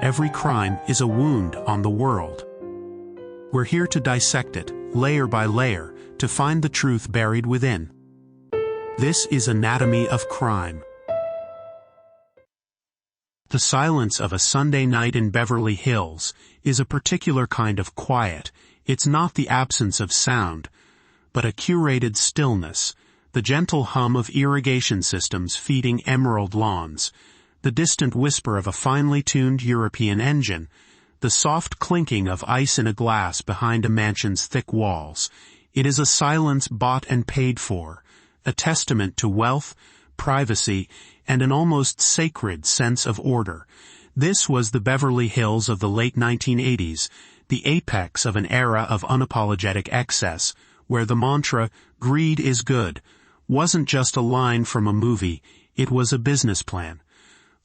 Every crime is a wound on the world. We're here to dissect it, layer by layer, to find the truth buried within. This is Anatomy of Crime. The silence of a Sunday night in Beverly Hills is a particular kind of quiet. It's not the absence of sound, but a curated stillness, the gentle hum of irrigation systems feeding emerald lawns, the distant whisper of a finely tuned European engine, the soft clinking of ice in a glass behind a mansion's thick walls. It is a silence bought and paid for, a testament to wealth, privacy, and an almost sacred sense of order. This was the Beverly Hills of the late 1980s, the apex of an era of unapologetic excess, where the mantra, "greed is good," wasn't just a line from a movie, it was a business plan.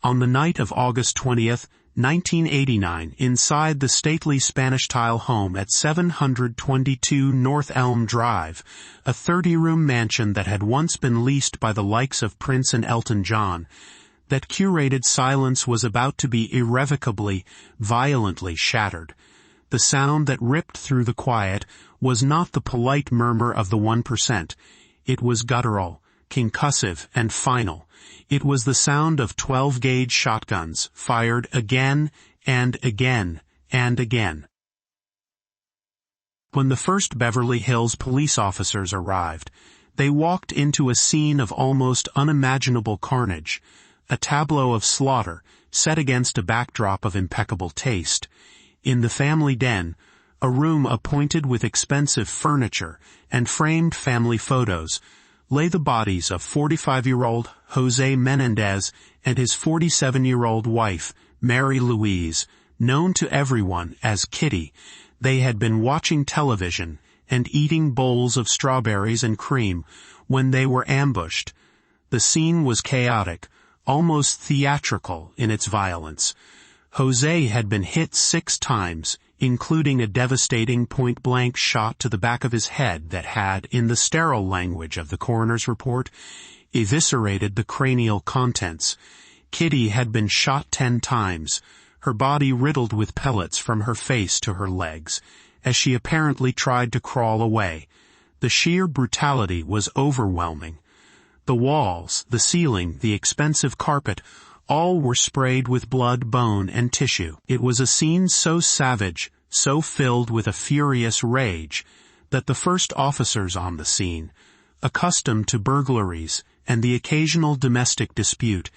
On the night of August 20th, 1989, inside the stately Spanish-tile home at 722 North Elm Drive, a 30-room mansion that had once been leased by the likes of Prince and Elton John, that curated silence was about to be irrevocably, violently shattered. The sound that ripped through the quiet was not the polite murmur of the 1%. It was guttural, concussive, and final. It was the sound of 12-gauge shotguns, fired again and again and again. When the first Beverly Hills police officers arrived, they walked into a scene of almost unimaginable carnage, a tableau of slaughter set against a backdrop of impeccable taste. In the family den, a room appointed with expensive furniture and framed family photos, lay the bodies of 45-year-old Jose Menéndez and his 47-year-old wife, Mary Louise, known to everyone as Kitty. They had been watching television and eating bowls of strawberries and cream when they were ambushed. The scene was chaotic, almost theatrical in its violence. Jose had been hit 6 times, including a devastating point-blank shot to the back of his head that had, in the sterile language of the coroner's report, eviscerated the cranial contents. Kitty had been shot 10 times, her body riddled with pellets from her face to her legs, as she apparently tried to crawl away. The sheer brutality was overwhelming. The walls, the ceiling, the expensive carpet, all were sprayed with blood, bone, and tissue. It was a scene so savage, so filled with a furious rage, that the first officers on the scene, accustomed to burglaries and the occasional domestic dispute,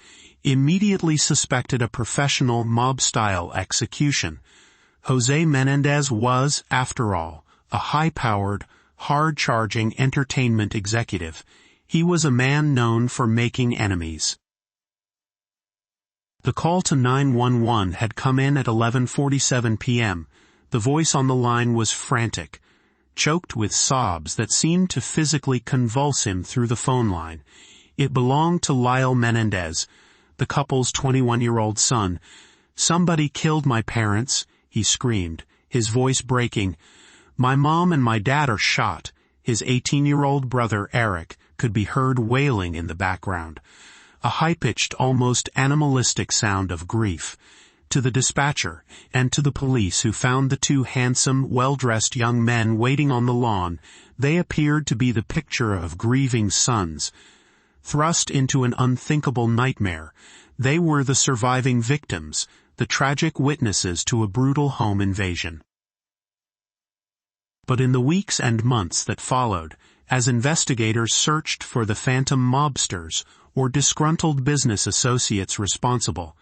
immediately suspected a professional mob-style execution. Jose Menéndez was, after all, a high-powered, hard-charging entertainment executive. He was a man known for making enemies. The call to 911 had come in at 11:47 p.m. The voice on the line was frantic, choked with sobs that seemed to physically convulse him through the phone line. It belonged to Lyle Menéndez, the couple's 21-year-old son. "Somebody killed my parents," he screamed, his voice breaking. "My mom and my dad are shot." His 18-year-old brother Erik could be heard wailing in the background, a high-pitched, almost animalistic sound of grief. To the dispatcher, and to the police who found the 2 handsome, well-dressed young men waiting on the lawn, they appeared to be the picture of grieving sons. Thrust into an unthinkable nightmare, they were the surviving victims, the tragic witnesses to a brutal home invasion. But in the weeks and months that followed, as investigators searched for the phantom mobsters or disgruntled business associates responsible,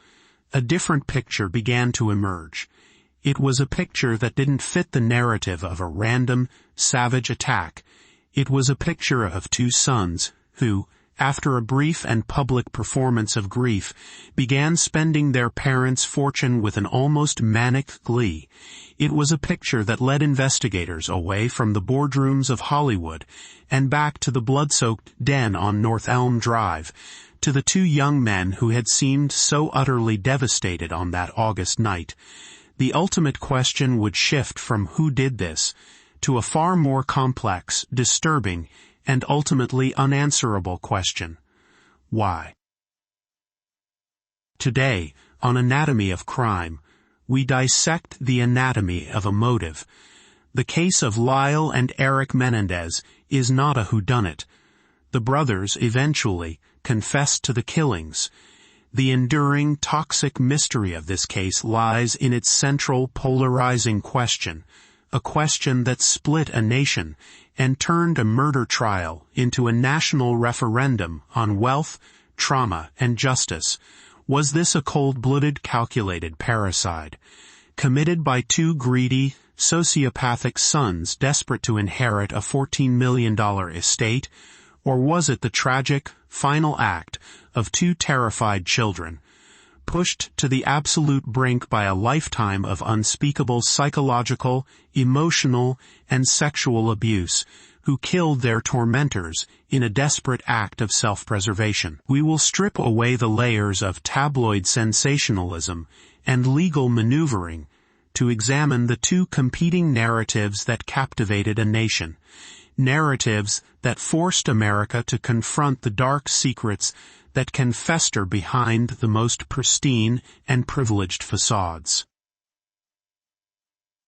a different picture began to emerge. It was a picture that didn't fit the narrative of a random, savage attack. It was a picture of 2 sons who, after a brief and public performance of grief, began spending their parents' fortune with an almost manic glee. It was a picture that led investigators away from the boardrooms of Hollywood and back to the blood-soaked den on North Elm Drive, to the 2 young men who had seemed so utterly devastated on that August night. The ultimate question would shift from who did this to a far more complex, disturbing, and ultimately unanswerable question: why? Today, on Anatomy of Crime, we dissect the anatomy of a motive. The case of Lyle and Erik Menéndez is not a whodunit. The brothers eventually confessed to the killings. The enduring, toxic mystery of this case lies in its central, polarizing question, a question that split a nation and turned a murder trial into a national referendum on wealth, trauma, and justice. Was this a cold-blooded, calculated parricide, committed by two greedy, sociopathic sons desperate to inherit a $14 million estate, or was it the tragic, final act of two terrified children, pushed to the absolute brink by a lifetime of unspeakable psychological, emotional, and sexual abuse, who killed their tormentors in a desperate act of self-preservation? We will strip away the layers of tabloid sensationalism and legal maneuvering to examine the two competing narratives that captivated a nation, narratives that forced America to confront the dark secrets that can fester behind the most pristine and privileged facades.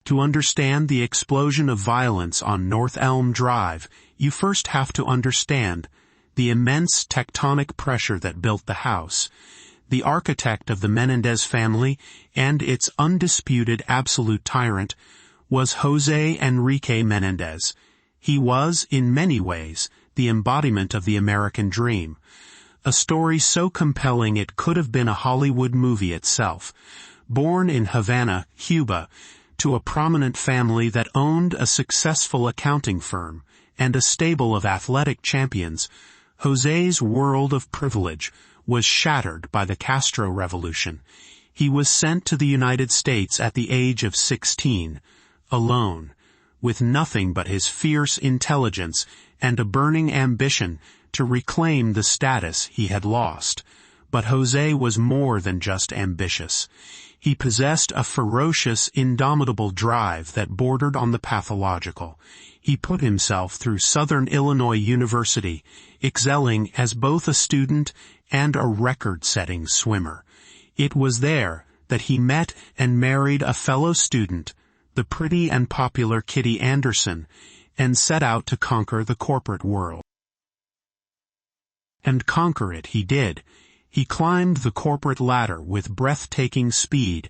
To understand the explosion of violence on North Elm Drive, you first have to understand the immense tectonic pressure that built the house. The architect of the Menéndez family and its undisputed absolute tyrant was José Enrique Menéndez. He was, in many ways, the embodiment of the American dream. A story so compelling it could have been a Hollywood movie itself. Born in Havana, Cuba, to a prominent family that owned a successful accounting firm and a stable of athletic champions, José's world of privilege was shattered by the Castro Revolution. He was sent to the United States at the age of 16, alone, with nothing but his fierce intelligence and a burning ambition to reclaim the status he had lost. But José was more than just ambitious. He possessed a ferocious, indomitable drive that bordered on the pathological. He put himself through Southern Illinois University, excelling as both a student and a record-setting swimmer. It was there that he met and married a fellow student, the pretty and popular Kitty Anderson, and set out to conquer the corporate world. And conquer it he did. He climbed the corporate ladder with breathtaking speed,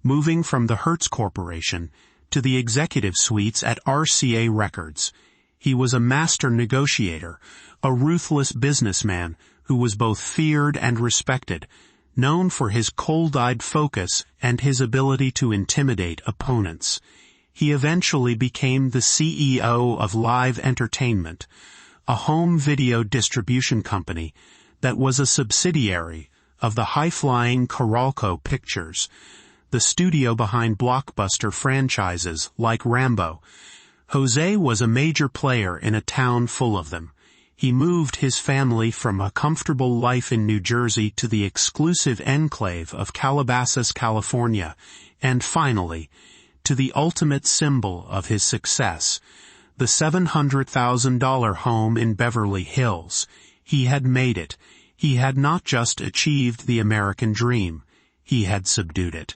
moving from the Hertz Corporation to the executive suites at RCA Records. He was a master negotiator, a ruthless businessman who was both feared and respected, known for his cold-eyed focus and his ability to intimidate opponents. He eventually became the CEO of Live Entertainment, a home video distribution company that was a subsidiary of the high-flying Coralco Pictures, the studio behind blockbuster franchises like Rambo. José was a major player in a town full of them. He moved his family from a comfortable life in New Jersey to the exclusive enclave of Calabasas, California, and finally, to the ultimate symbol of his success, the $700,000 home in Beverly Hills. He had made it. He had not just achieved the American dream. He had subdued it.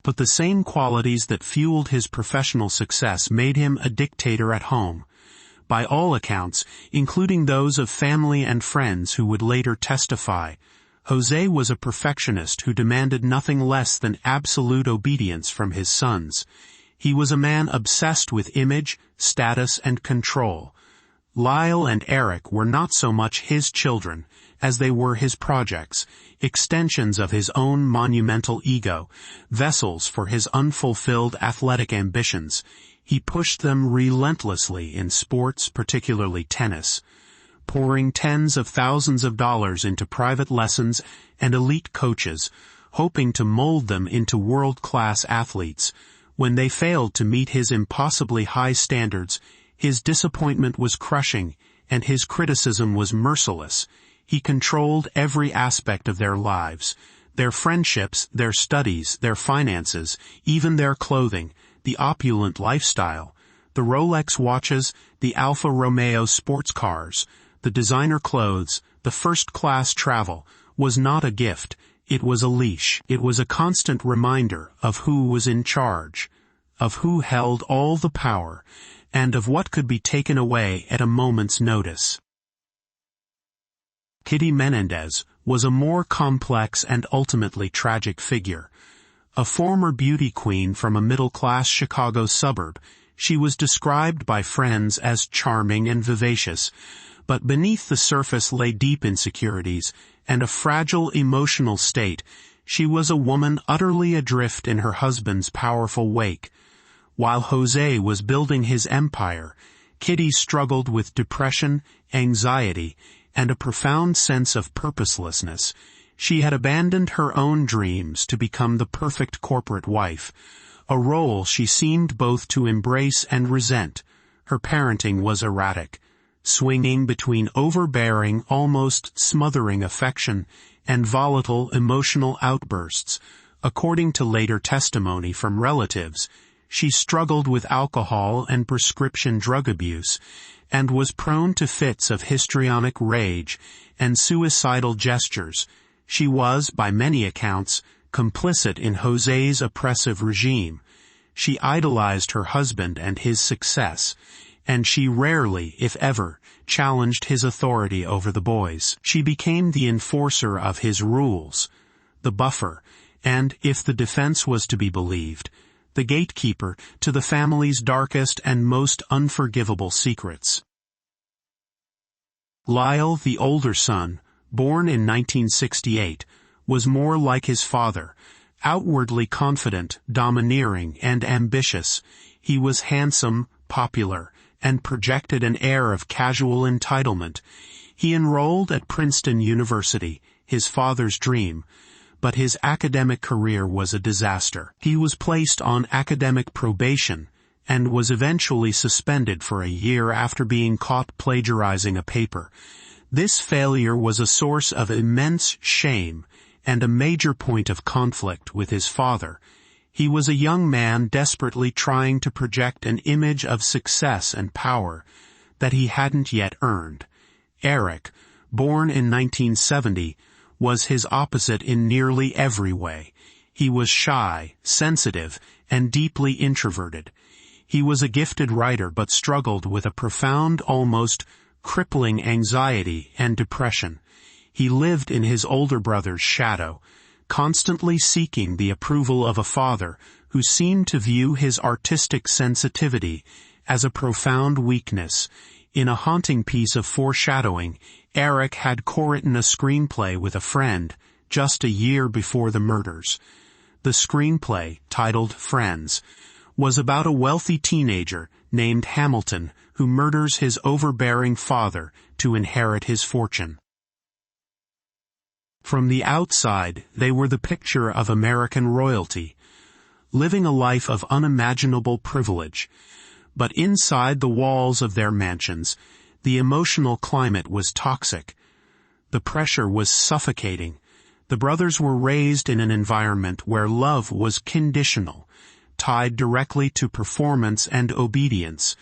But the same qualities that fueled his professional success made him a dictator at home. By all accounts, including those of family and friends who would later testify, José was a perfectionist who demanded nothing less than absolute obedience from his sons. He was a man obsessed with image, status, and control. Lyle and Erik were not so much his children as they were his projects, extensions of his own monumental ego, vessels for his unfulfilled athletic ambitions. He pushed them relentlessly in sports, particularly tennis, pouring tens of thousands of dollars into private lessons and elite coaches, hoping to mold them into world-class athletes. When they failed to meet his impossibly high standards, his disappointment was crushing, and his criticism was merciless. He controlled every aspect of their lives, their friendships, their studies, their finances, even their clothing, the opulent lifestyle, the Rolex watches, the Alfa Romeo sports cars, the designer clothes, the first-class travel, was not a gift. It was a leash. It was a constant reminder of who was in charge, of who held all the power, and of what could be taken away at a moment's notice. Kitty Menéndez was a more complex and ultimately tragic figure. A former beauty queen from a middle-class Chicago suburb, she was described by friends as charming and vivacious, but beneath the surface lay deep insecurities and a fragile emotional state. She was a woman utterly adrift in her husband's powerful wake. While José was building his empire, Kitty struggled with depression, anxiety, and a profound sense of purposelessness. She had abandoned her own dreams to become the perfect corporate wife, a role she seemed both to embrace and resent. Her parenting was erratic, swinging between overbearing, almost smothering affection and volatile emotional outbursts. According to later testimony from relatives, she struggled with alcohol and prescription drug abuse, and was prone to fits of histrionic rage and suicidal gestures. She was, by many accounts, complicit in José's oppressive regime. She idolized her husband and his success, and she rarely, if ever, challenged his authority over the boys. She became the enforcer of his rules, the buffer, and, if the defense was to be believed, the gatekeeper to the family's darkest and most unforgivable secrets. Lyle, the older son, born in 1968, was more like his father, outwardly confident, domineering, and ambitious. He was handsome, popular, and projected an air of casual entitlement. He enrolled at Princeton University, his father's dream, but his academic career was a disaster. He was placed on academic probation and was eventually suspended for a year after being caught plagiarizing a paper. This failure was a source of immense shame and a major point of conflict with his father. He was a young man desperately trying to project an image of success and power that he hadn't yet earned. Erik, born in 1970, was his opposite in nearly every way. He was shy, sensitive, and deeply introverted. He was a gifted writer but struggled with a profound, almost crippling anxiety and depression. He lived in his older brother's shadow, constantly seeking the approval of a father who seemed to view his artistic sensitivity as a profound weakness. In a haunting piece of foreshadowing, Erik had co-written a screenplay with a friend just a year before the murders. The screenplay, titled Friends, was about a wealthy teenager named Hamilton who murders his overbearing father to inherit his fortune. From the outside, they were the picture of American royalty, living a life of unimaginable privilege. But inside the walls of their mansions, the emotional climate was toxic. The pressure was suffocating. The brothers were raised in an environment where love was conditional, tied directly to performance and obedience.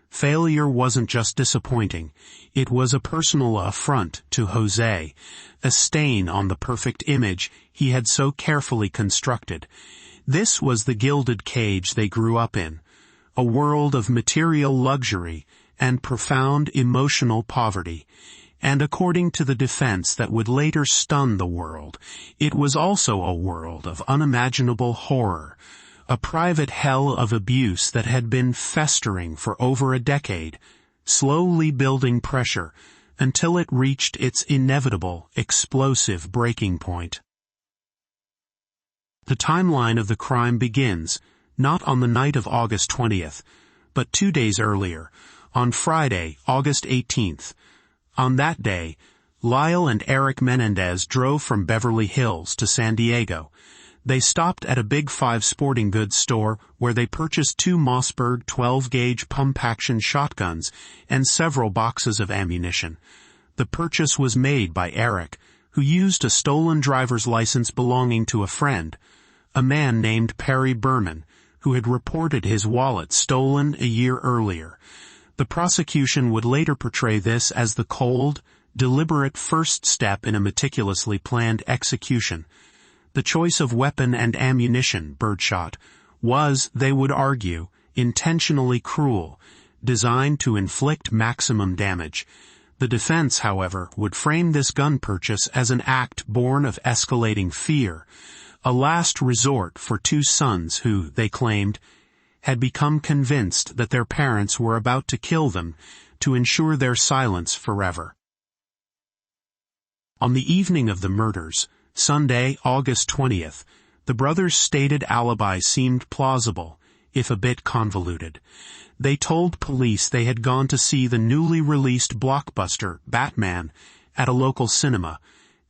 Failure wasn't just disappointing, it was a personal affront to José, a stain on the perfect image he had so carefully constructed. This was the gilded cage they grew up in, a world of material luxury and profound emotional poverty. And according to the defense that would later stun the world, it was also a world of unimaginable horror, a private hell of abuse that had been festering for over a decade, slowly building pressure until it reached its inevitable, explosive breaking point. The timeline of the crime begins, not on the night of August 20th, but 2 days earlier, on Friday, August 18th. On that day, Lyle and Erik Menéndez drove from Beverly Hills to San Diego. They stopped at a Big 5 sporting goods store where they purchased 2 Mossberg 12-gauge pump-action shotguns and several boxes of ammunition. The purchase was made by Erik, who used a stolen driver's license belonging to a friend, a man named Perry Berman, who had reported his wallet stolen a year earlier. The prosecution would later portray this as the cold, deliberate first step in a meticulously planned execution. The choice of weapon and ammunition, birdshot, was, they would argue, intentionally cruel, designed to inflict maximum damage. The defense, however, would frame this gun purchase as an act born of escalating fear, a last resort for two sons who, they claimed, had become convinced that their parents were about to kill them to ensure their silence forever. On the evening of the murders, Sunday, August 20th, the brothers' stated alibi seemed plausible, if a bit convoluted. They told police they had gone to see the newly released blockbuster, Batman, at a local cinema.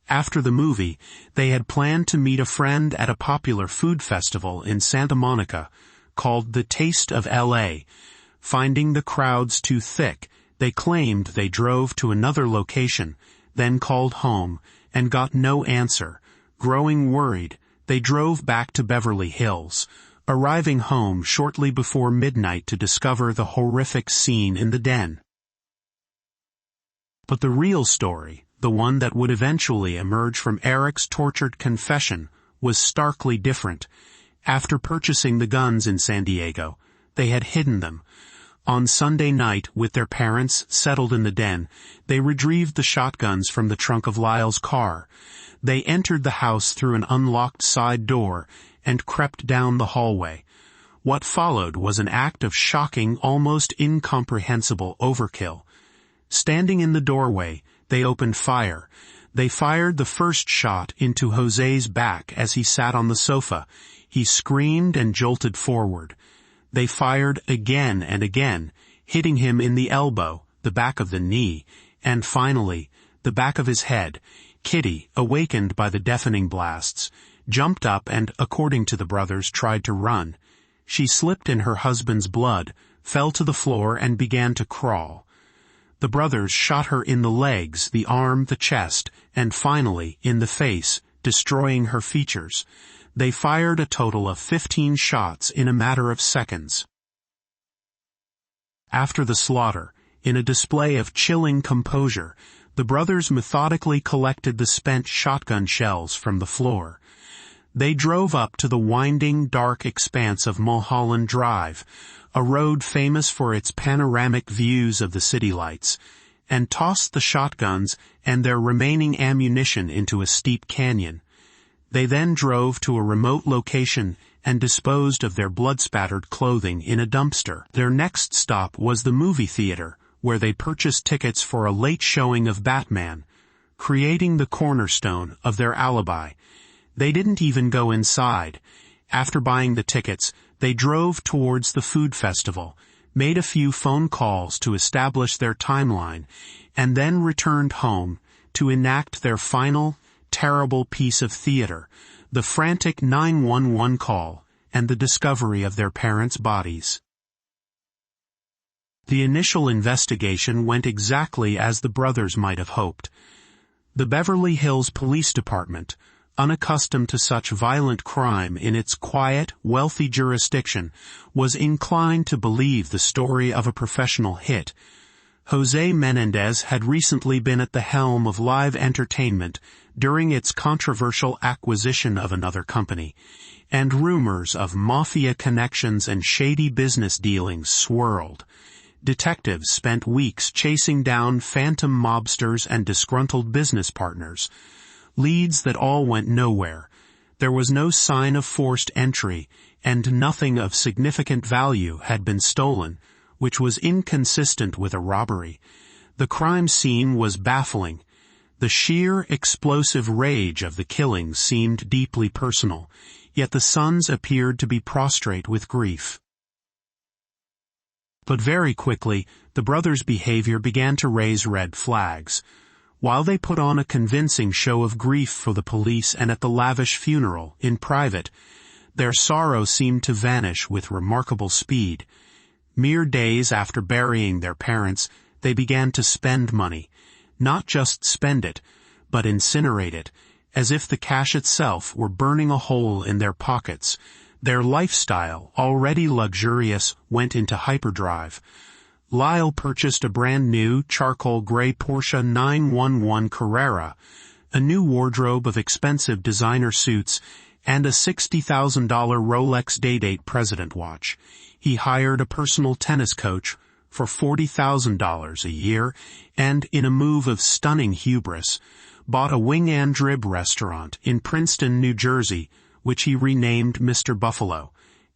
After the movie, they had planned to meet a friend at a popular food festival in Santa Monica, called the Taste of L.A. Finding the crowds too thick, they claimed they drove to another location, then called home, and got no answer. Growing worried, they drove back to Beverly Hills, arriving home shortly before midnight to discover the horrific scene in the den. But the real story, the one that would eventually emerge from Erik's tortured confession, was starkly different. After purchasing the guns in San Diego, they had hidden them. On Sunday night, with their parents settled in the den, they retrieved the shotguns from the trunk of Lyle's car. They entered the house through an unlocked side door and crept down the hallway. What followed was an act of shocking, almost incomprehensible overkill. Standing in the doorway, they opened fire. They fired the first shot into Jose's back as he sat on the sofa. He screamed and jolted forward. They fired again and again, hitting him in the elbow, the back of the knee, and finally, the back of his head. Kitty, awakened by the deafening blasts, jumped up and, according to the brothers, tried to run. She slipped in her husband's blood, fell to the floor, and began to crawl. The brothers shot her in the legs, the arm, the chest, and finally in the face, destroying her features. They fired a total of 15 shots in a matter of seconds. After the slaughter, in a display of chilling composure, the brothers methodically collected the spent shotgun shells from the floor. They drove up to the winding, dark expanse of Mulholland Drive, a road famous for its panoramic views of the city lights, and tossed the shotguns and their remaining ammunition into a steep canyon. They then drove to a remote location and disposed of their blood-spattered clothing in a dumpster. Their next stop was the movie theater, where they purchased tickets for a late showing of Batman, creating the cornerstone of their alibi. They didn't even go inside. After buying the tickets, they drove towards the food festival, made a few phone calls to establish their timeline, and then returned home to enact their final, terrible piece of theater, the frantic 911 call and the discovery of their parents' bodies. The initial investigation went exactly as the brothers might have hoped. The Beverly Hills Police Department, unaccustomed to such violent crime in its quiet, wealthy jurisdiction, was inclined to believe the story of a professional hit. Jose Menéndez had recently been at the helm of live entertainment during its controversial acquisition of another company, and rumors of mafia connections and shady business dealings swirled. Detectives spent weeks chasing down phantom mobsters and disgruntled business partners, leads that all went nowhere. There was no sign of forced entry, and nothing of significant value had been stolen, which was inconsistent with a robbery. The crime scene was baffling. The sheer, explosive rage of the killings seemed deeply personal, yet the sons appeared to be prostrate with grief. But very quickly, the brothers' behavior began to raise red flags. While they put on a convincing show of grief for the police and at the lavish funeral, in private, their sorrow seemed to vanish with remarkable speed. Mere days after burying their parents, they began to spend money. Not just spend it, but incinerate it, as if the cash itself were burning a hole in their pockets. Their lifestyle, already luxurious, went into hyperdrive. Lyle purchased a brand-new charcoal gray Porsche 911 Carrera, a new wardrobe of expensive designer suits, and a $60,000 Rolex Day-Date President watch. He hired a personal tennis coach for $40,000 a year, and, in a move of stunning hubris, bought a wing and rib restaurant in Princeton, New Jersey, which he renamed Mr. Buffalo.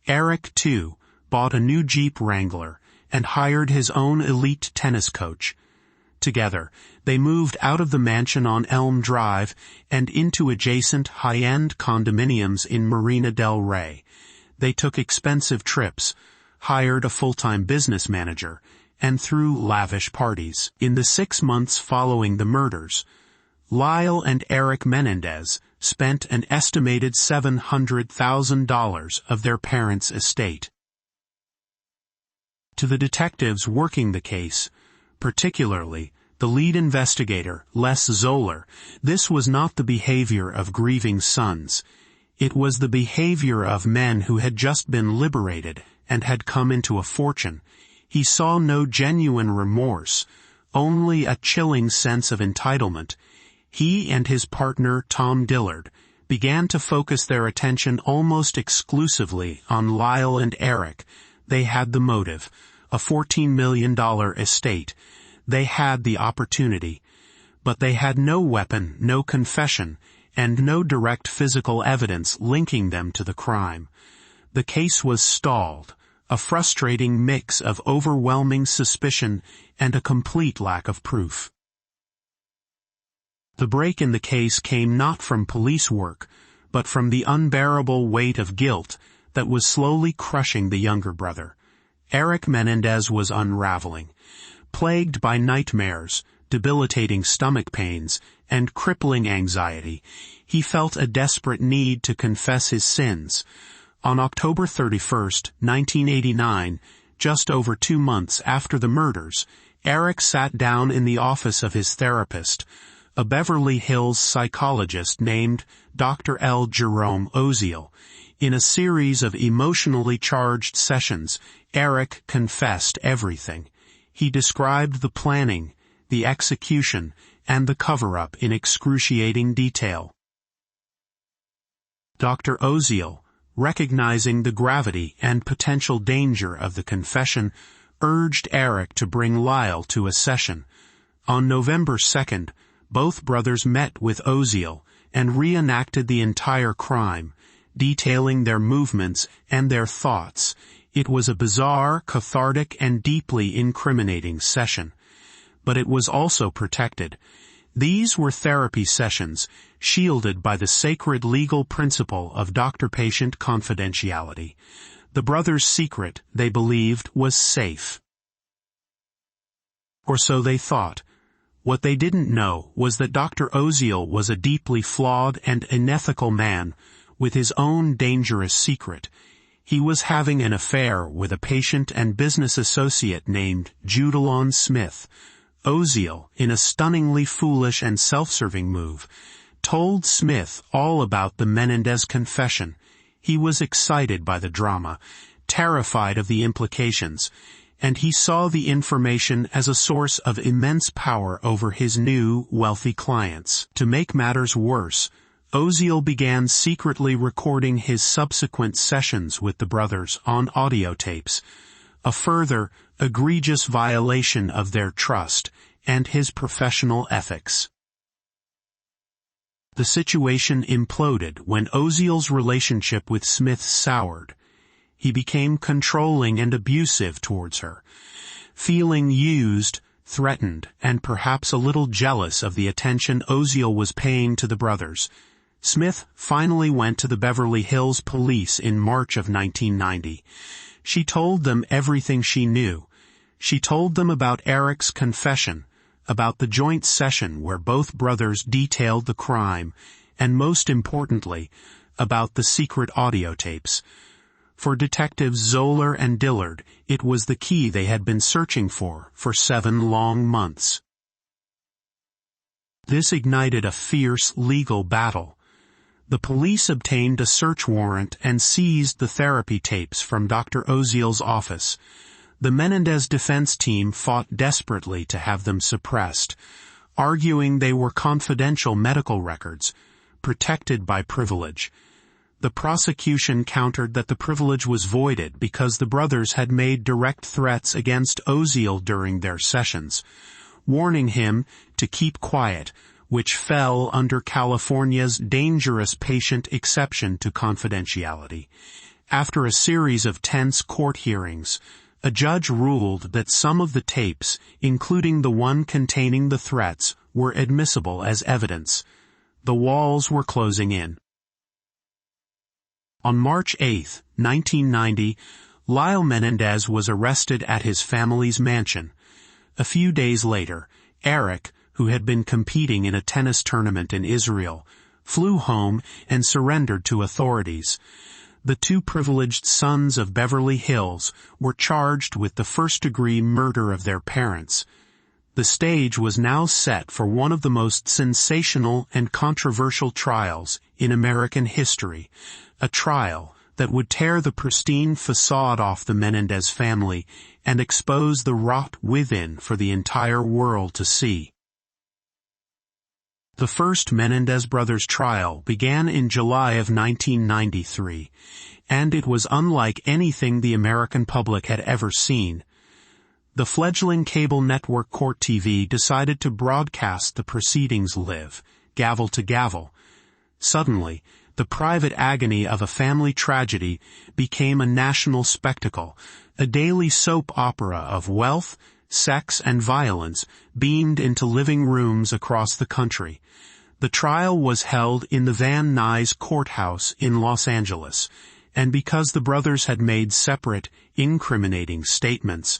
Erik, too, bought a new Jeep Wrangler and hired his own elite tennis coach. Together, they moved out of the mansion on Elm Drive and into adjacent high-end condominiums in Marina del Rey. They took expensive trips, hired a full-time business manager, and threw lavish parties. In the 6 months following the murders, Lyle and Erik Menéndez spent an estimated $700,000 of their parents' estate. To the detectives working the case, particularly the lead investigator, Les Zoller, this was not the behavior of grieving sons. It was the behavior of men who had just been liberated and had come into a fortune. He saw no genuine remorse, only a chilling sense of entitlement. He and his partner, Tom Dillard, began to focus their attention almost exclusively on Lyle and Erik. They had the motive, a $14 million estate. They had the opportunity. But they had no weapon, no confession, and no direct physical evidence linking them to the crime. The case was stalled, a frustrating mix of overwhelming suspicion and a complete lack of proof. The break in the case came not from police work, but from the unbearable weight of guilt that was slowly crushing the younger brother. Erik Menéndez was unraveling. Plagued by nightmares, debilitating stomach pains, and crippling anxiety, he felt a desperate need to confess his sins. On October 31, 1989, just over 2 months after the murders, Erik sat down in the office of his therapist, a Beverly Hills psychologist named Dr. L. Jerome Oziel. In a series of emotionally charged sessions, Erik confessed everything. He described the planning, the execution, and the cover-up in excruciating detail. Dr. Oziel, recognizing the gravity and potential danger of the confession, urged Erik to bring Lyle to a session. On November 2nd, both brothers met with Oziel and reenacted the entire crime, detailing their movements and their thoughts. It was a bizarre, cathartic, and deeply incriminating session. But it was also protected. These were therapy sessions, shielded by the sacred legal principle of doctor-patient confidentiality. The brothers' secret, they believed, was safe. Or so they thought. What they didn't know was that Dr. Oziel was a deeply flawed and unethical man with his own dangerous secret. He was having an affair with a patient and business associate named Judalon Smith. Oziel, in a stunningly foolish and self-serving move, told Smith all about the Menéndez confession. He was excited by the drama, terrified of the implications, and he saw the information as a source of immense power over his new, wealthy clients. To make matters worse, Oziel began secretly recording his subsequent sessions with the brothers on audio tapes, a further egregious violation of their trust and his professional ethics. The situation imploded when Oziel's relationship with Smith soured. He became controlling and abusive towards her, feeling used, threatened, and perhaps a little jealous of the attention Oziel was paying to the brothers. Smith finally went to the Beverly Hills police in March of 1990. She told them everything she knew. She told them about Erik's confession, about the joint session where both brothers detailed the crime, and most importantly, about the secret audio tapes. For Detectives Zoller and Dillard, it was the key they had been searching for 7 long months. This ignited a fierce legal battle. The police obtained a search warrant and seized the therapy tapes from Dr. Oziel's office. The Menéndez defense team fought desperately to have them suppressed. arguing they were confidential medical records, protected by privilege. The prosecution countered that the privilege was voided because the brothers had made direct threats against Oziel during their sessions, warning him to keep quiet, which fell under California's dangerous patient exception to confidentiality. After a series of tense court hearings, a judge ruled that some of the tapes, including the one containing the threats, were admissible as evidence. The walls were closing in. On March 8, 1990, Lyle Menéndez was arrested at his family's mansion. A few days later, Erik, who had been competing in a tennis tournament in Israel, flew home and surrendered to authorities. The two privileged sons of Beverly Hills were charged with the first-degree murder of their parents. The stage was now set for one of the most sensational and controversial trials in American history, a trial that would tear the pristine facade off the Menéndez family and expose the rot within for the entire world to see. The first Menéndez brothers trial began in July of 1993, and it was unlike anything the American public had ever seen. The fledgling cable network Court TV decided to broadcast the proceedings live, gavel to gavel. Suddenly, the private agony of a family tragedy became a national spectacle, a daily soap opera of wealth, sex, and violence beamed into living rooms across the country. The trial was held in the Van Nuys courthouse in Los Angeles, and because the brothers had made separate, incriminating statements,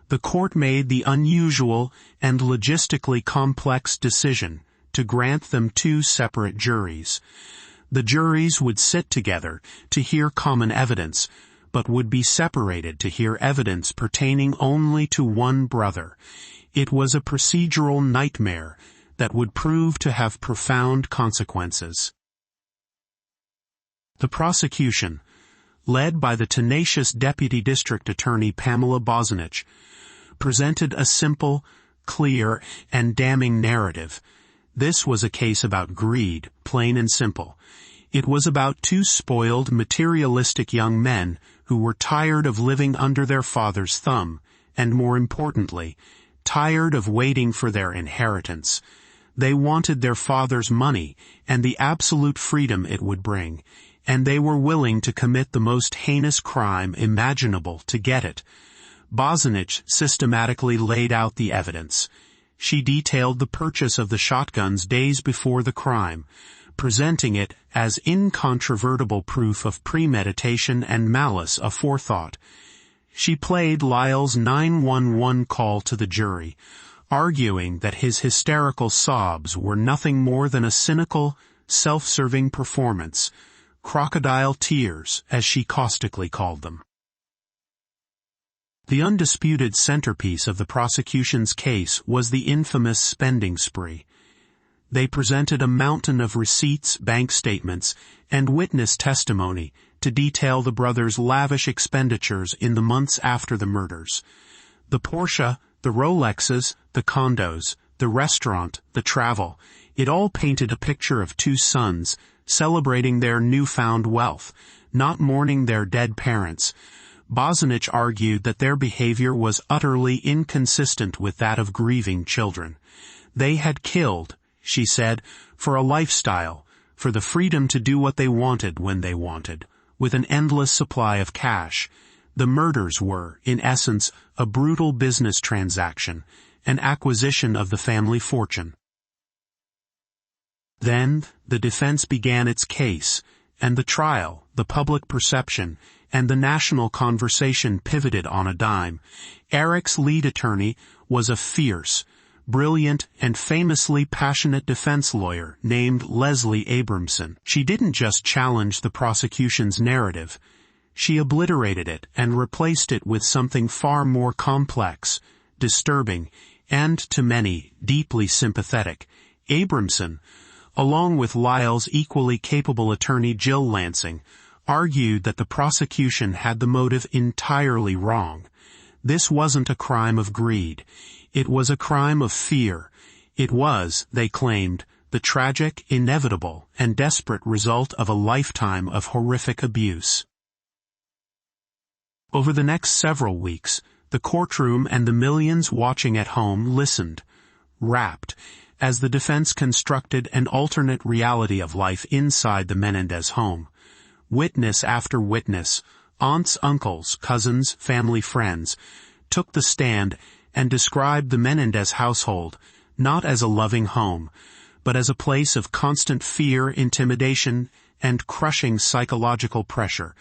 the court made the unusual and logistically complex decision to grant them two separate juries. The juries would sit together to hear common evidence, but would be separated to hear evidence pertaining only to one brother. It was a procedural nightmare that would prove to have profound consequences. The prosecution, led by the tenacious Deputy District Attorney Pamela Bozanich, presented a simple, clear, and damning narrative. This was a case about greed, plain and simple. It was about two spoiled, materialistic young men who were tired of living under their father's thumb, and more importantly, tired of waiting for their inheritance. They wanted their father's money and the absolute freedom it would bring, and they were willing to commit the most heinous crime imaginable to get it. Bozanich systematically laid out the evidence. She detailed the purchase of the shotguns days before the crime, presenting it as incontrovertible proof of premeditation and malice aforethought. She played Lyle's 911 call to the jury, arguing that his hysterical sobs were nothing more than a cynical, self-serving performance, crocodile tears, as she caustically called them. The undisputed centerpiece of the prosecution's case was the infamous spending spree. They presented a mountain of receipts, bank statements, and witness testimony to detail the brothers' lavish expenditures in the months after the murders. The Porsche, the Rolexes, the condos, the restaurant, the travel, it all painted a picture of two sons celebrating their newfound wealth, not mourning their dead parents. Bozanich argued that their behavior was utterly inconsistent with that of grieving children. They had killed, she said, for a lifestyle, for the freedom to do what they wanted when they wanted, with an endless supply of cash. The murders were, in essence, a brutal business transaction, an acquisition of the family fortune. Then, the defense began its case, and the trial, the public perception, and the national conversation pivoted on a dime. Erik's lead attorney was a fierce, brilliant, and famously passionate defense lawyer named Leslie Abramson. She didn't just challenge the prosecution's narrative. She obliterated it and replaced it with something far more complex, disturbing, and, to many, deeply sympathetic. Abramson, along with Lyle's equally capable attorney Jill Lansing, argued that the prosecution had the motive entirely wrong. This wasn't a crime of greed. It was a crime of fear. It was, they claimed, the tragic, inevitable, and desperate result of a lifetime of horrific abuse. Over the next several weeks, the courtroom and the millions watching at home listened, rapt, as the defense constructed an alternate reality of life inside the Menéndez home. Witness after witness, aunts, uncles, cousins, family friends, took the stand and described the Menéndez household not as a loving home, but as a place of constant fear, intimidation, and crushing psychological pressure.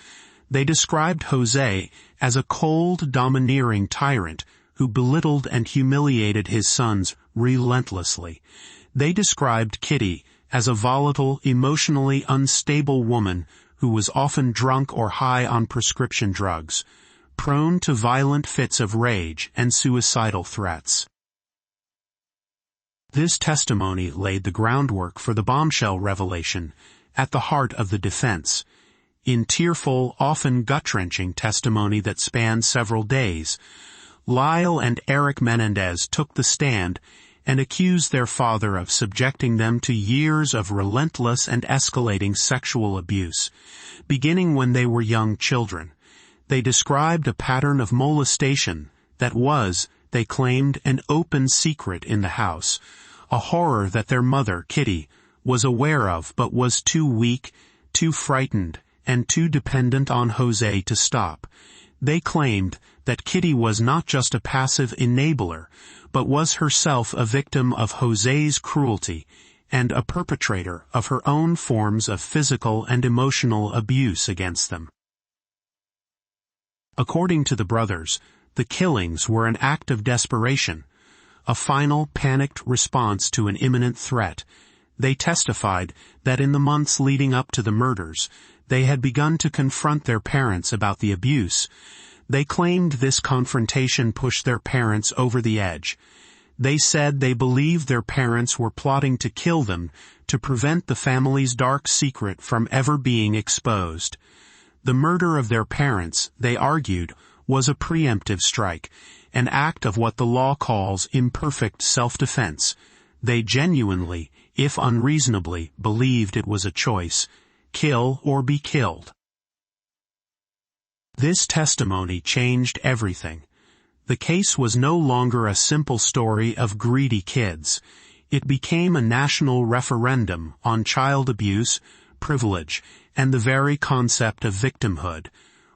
They described Jose as a cold, domineering tyrant who belittled and humiliated his sons relentlessly. They described Kitty as a volatile, emotionally unstable woman who was often drunk or high on prescription drugs, prone to violent fits of rage and suicidal threats. This testimony laid the groundwork for the bombshell revelation at the heart of the defense. In tearful, often gut-wrenching testimony that spanned several days, Lyle and Erik Menéndez took the stand and accused their father of subjecting them to years of relentless and escalating sexual abuse, beginning when they were young children. They described a pattern of molestation that was, they claimed, an open secret in the house, a horror that their mother, Kitty, was aware of but was too weak, too frightened, and too dependent on Jose to stop. They claimed that Kitty was not just a passive enabler, but was herself a victim of Jose's cruelty and a perpetrator of her own forms of physical and emotional abuse against them. According to the brothers, the killings were an act of desperation, a final panicked response to an imminent threat. They testified that in the months leading up to the murders, they had begun to confront their parents about the abuse. They claimed this confrontation pushed their parents over the edge. They said they believed their parents were plotting to kill them to prevent the family's dark secret from ever being exposed. The murder of their parents, they argued, was a preemptive strike, an act of what the law calls imperfect self-defense. They genuinely, if unreasonably, believed it was a choice: kill or be killed. This testimony changed everything. The case was no longer a simple story of greedy kids. It became a national referendum on child abuse, privilege, and the very concept of victimhood.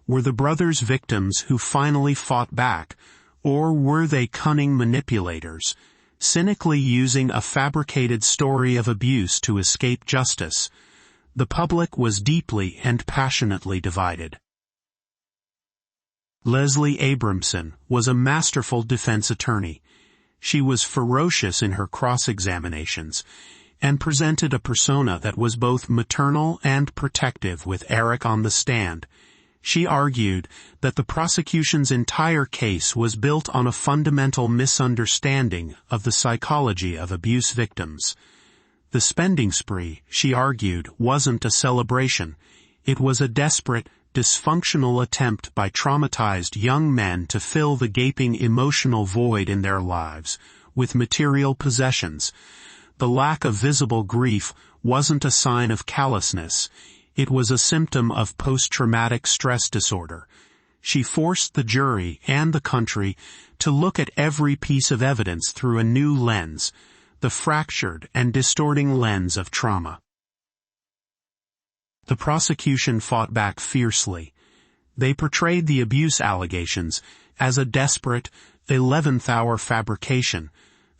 Were the brothers victims who finally fought back, or were they cunning manipulators, cynically using a fabricated story of abuse to escape justice? The public was deeply and passionately divided. Leslie Abramson was a masterful defense attorney. She was ferocious in her cross-examinations and presented a persona that was both maternal and protective with Erik on the stand. She argued that the prosecution's entire case was built on a fundamental misunderstanding of the psychology of abuse victims. The spending spree, she argued, wasn't a celebration. It was a desperate, dysfunctional attempt by traumatized young men to fill the gaping emotional void in their lives with material possessions. The lack of visible grief wasn't a sign of callousness. It was a symptom of post-traumatic stress disorder. She forced the jury and the country to look at every piece of evidence through a new lens, the fractured and distorting lens of trauma. The prosecution fought back fiercely. They portrayed the abuse allegations as a desperate, 11th-hour fabrication,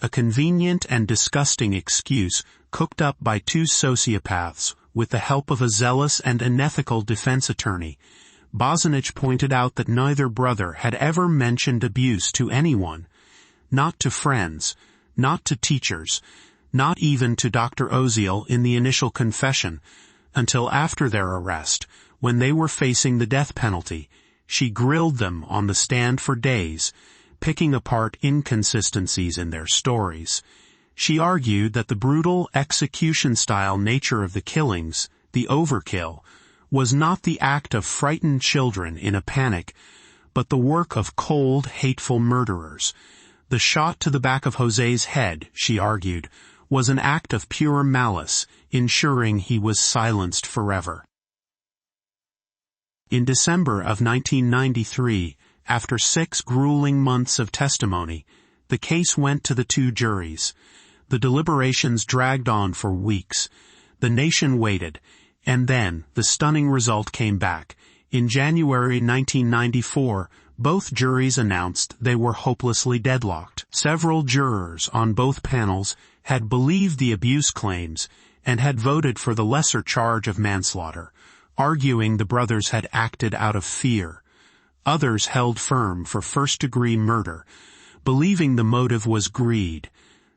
a convenient and disgusting excuse cooked up by two sociopaths with the help of a zealous and unethical defense attorney. Bozanich pointed out that neither brother had ever mentioned abuse to anyone, not to friends, not to teachers, not even to Dr. Oziel in the initial confession, until after their arrest, when they were facing the death penalty. She grilled them on the stand for days, picking apart inconsistencies in their stories. She argued that the brutal execution-style nature of the killings, the overkill, was not the act of frightened children in a panic, but the work of cold, hateful murderers. The The shot to the back of Jose's head, she argued, was an act of pure malice, ensuring he was silenced forever. In December of 1993, after 6 grueling months of testimony, the case went to the 2 juries. The deliberations dragged on for weeks. The nation waited, and then the stunning result came back. In January 1994, both juries announced they were hopelessly deadlocked. Several jurors on both panels had believed the abuse claims and had voted for the lesser charge of manslaughter, arguing the brothers had acted out of fear. Others held firm for first-degree murder, believing the motive was greed.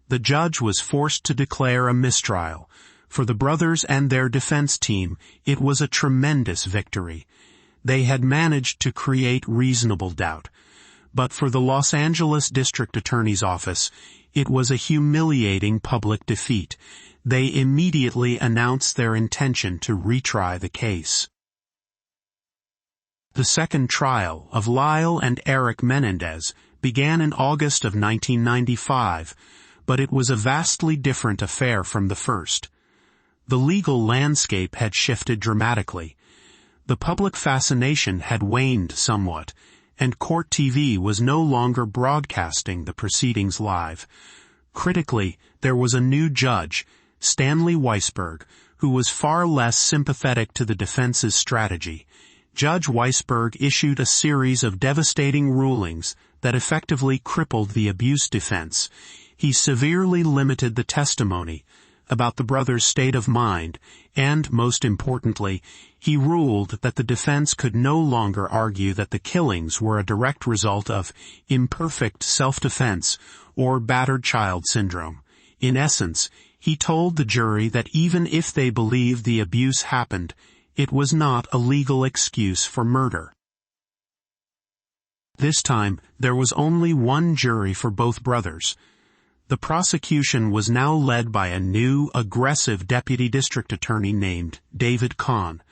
The judge was forced to declare a mistrial. For the brothers and their defense team, it was a tremendous victory. They had managed to create reasonable doubt. But for the Los Angeles District Attorney's Office, it was a humiliating public defeat. They immediately announced their intention to retry the case. The second trial of Lyle and Erik Menéndez began in August of 1995, but it was a vastly different affair from the first. The legal landscape had shifted dramatically. The public fascination had waned somewhat, and court TV was no longer broadcasting the proceedings live. Critically, there was a new judge, Stanley Weisberg, who was far less sympathetic to the defense's strategy. Judge Weisberg issued a series of devastating rulings that effectively crippled the abuse defense. He severely limited the testimony about the brothers' state of mind, and, most importantly, he ruled that the defense could no longer argue that the killings were a direct result of imperfect self-defense or battered child syndrome. In essence, he told the jury that even if they believed the abuse happened, it was not a legal excuse for murder. This time, there was only one jury for both brothers. The prosecution was now led by a new, aggressive deputy district attorney named David Kahn.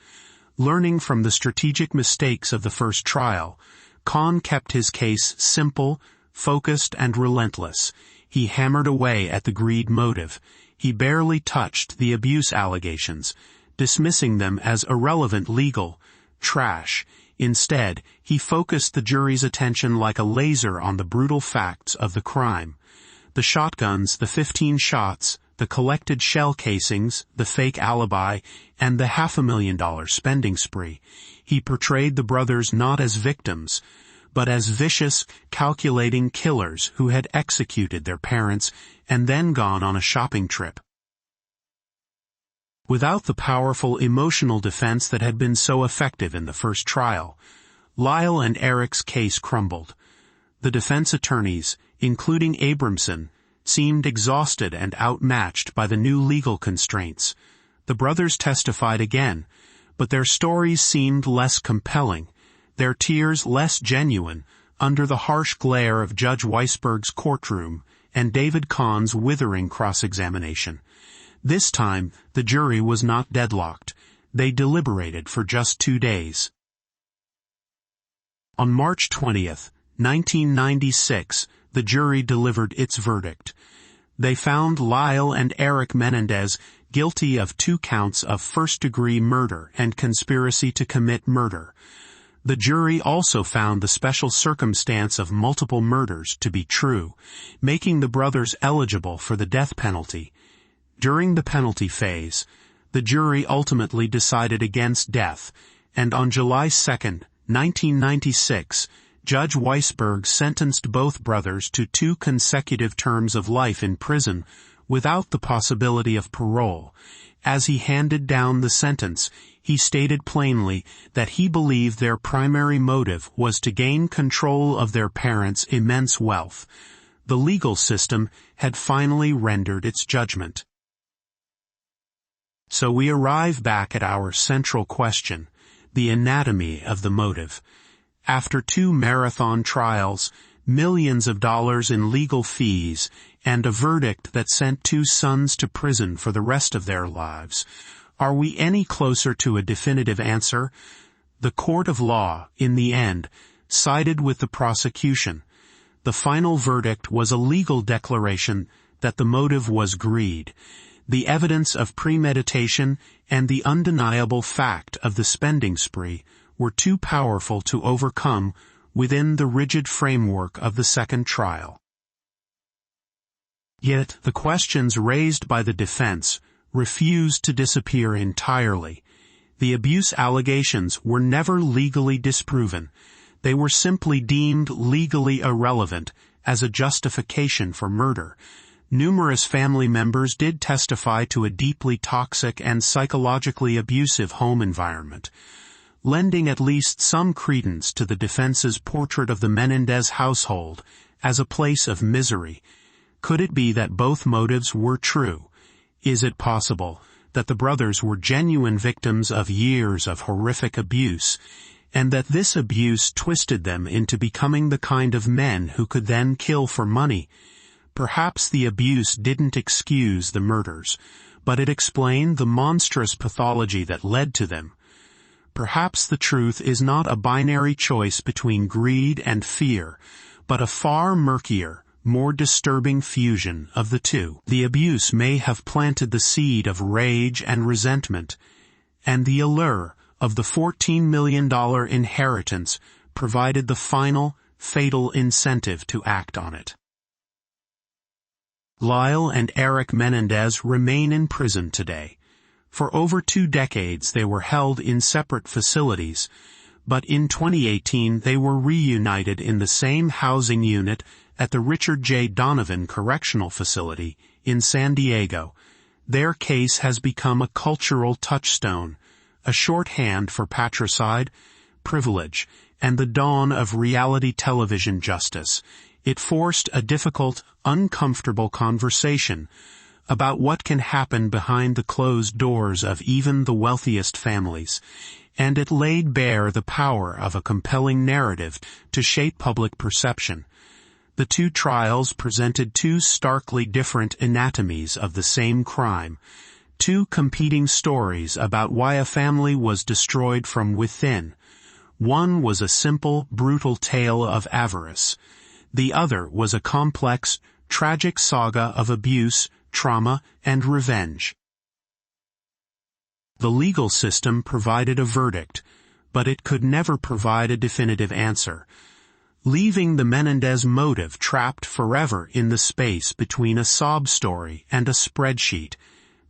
Learning from the strategic mistakes of the first trial, Kahn kept his case simple, focused, and relentless. He hammered away at the greed motive. He barely touched the abuse allegations, dismissing them as irrelevant legal trash. Instead, he focused the jury's attention like a laser on the brutal facts of the crime. The shotguns, the 15 shots, the collected shell casings, the fake alibi, and the $500,000 spending spree. He portrayed the brothers not as victims, but as vicious, calculating killers who had executed their parents and then gone on a shopping trip. Without the powerful emotional defense that had been so effective in the first trial, Lyle and Erik's case crumbled. The defense attorneys, including Abramson, seemed exhausted and outmatched by the new legal constraints. The brothers testified again, but their stories seemed less compelling, their tears less genuine, under the harsh glare of Judge Weisberg's courtroom and David Kahn's withering cross-examination. This time, the jury was not deadlocked. They deliberated for just 2 days. On March 20th, 1996, the jury delivered its verdict. They found Lyle and Erik Menéndez guilty of 2 counts of first-degree murder and conspiracy to commit murder. The jury also found the special circumstance of multiple murders to be true, making the brothers eligible for the death penalty. During the penalty phase, the jury ultimately decided against death, and on July 2, 1996, Judge Weisberg sentenced both brothers to 2 consecutive terms of life in prison without the possibility of parole. As he handed down the sentence, he stated plainly that he believed their primary motive was to gain control of their parents' immense wealth. The legal system had finally rendered its judgment. So we arrive back at our central question, the anatomy of the motive. After 2 marathon trials, millions of dollars in legal fees, and a verdict that sent 2 sons to prison for the rest of their lives, are we any closer to a definitive answer? The court of law, in the end, sided with the prosecution. The final verdict was a legal declaration that the motive was greed. The evidence of premeditation and the undeniable fact of the spending spree were too powerful to overcome within the rigid framework of the second trial. Yet, the questions raised by the defense refused to disappear entirely. The abuse allegations were never legally disproven. They were simply deemed legally irrelevant as a justification for murder. Numerous family members did testify to a deeply toxic and psychologically abusive home environment, lending at least some credence to the defense's portrait of the Menéndez household as a place of misery. Could it be that both motives were true? Is it possible that the brothers were genuine victims of years of horrific abuse, and that this abuse twisted them into becoming the kind of men who could then kill for money? Perhaps the abuse didn't excuse the murders, but it explained the monstrous pathology that led to them. Perhaps the truth is not a binary choice between greed and fear, but a far murkier, more disturbing fusion of the two. The abuse may have planted the seed of rage and resentment, and the allure of the $14 million inheritance provided the final, fatal incentive to act on it. Lyle and Erik Menéndez remain in prison today. For over 2 decades they were held in separate facilities, but in 2018 they were reunited in the same housing unit at the Richard J. Donovan Correctional Facility in San Diego. Their case has become a cultural touchstone, a shorthand for patricide, privilege, and the dawn of reality television justice. It forced a difficult, uncomfortable conversation about what can happen behind the closed doors of even the wealthiest families, and it laid bare the power of a compelling narrative to shape public perception. The 2 trials presented 2 starkly different anatomies of the same crime, 2 competing stories about why a family was destroyed from within. One was a simple, brutal tale of avarice. The other was a complex, tragic saga of abuse, trauma, and revenge. The legal system provided a verdict, but it could never provide a definitive answer, leaving the Menéndez motive trapped forever in the space between a sob story and a spreadsheet,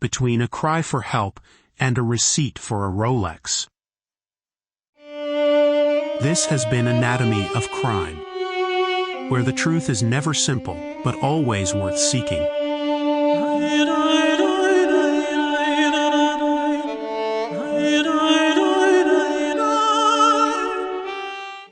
between a cry for help and a receipt for a Rolex. This has been Anatomy of Crime, where the truth is never simple, but always worth seeking.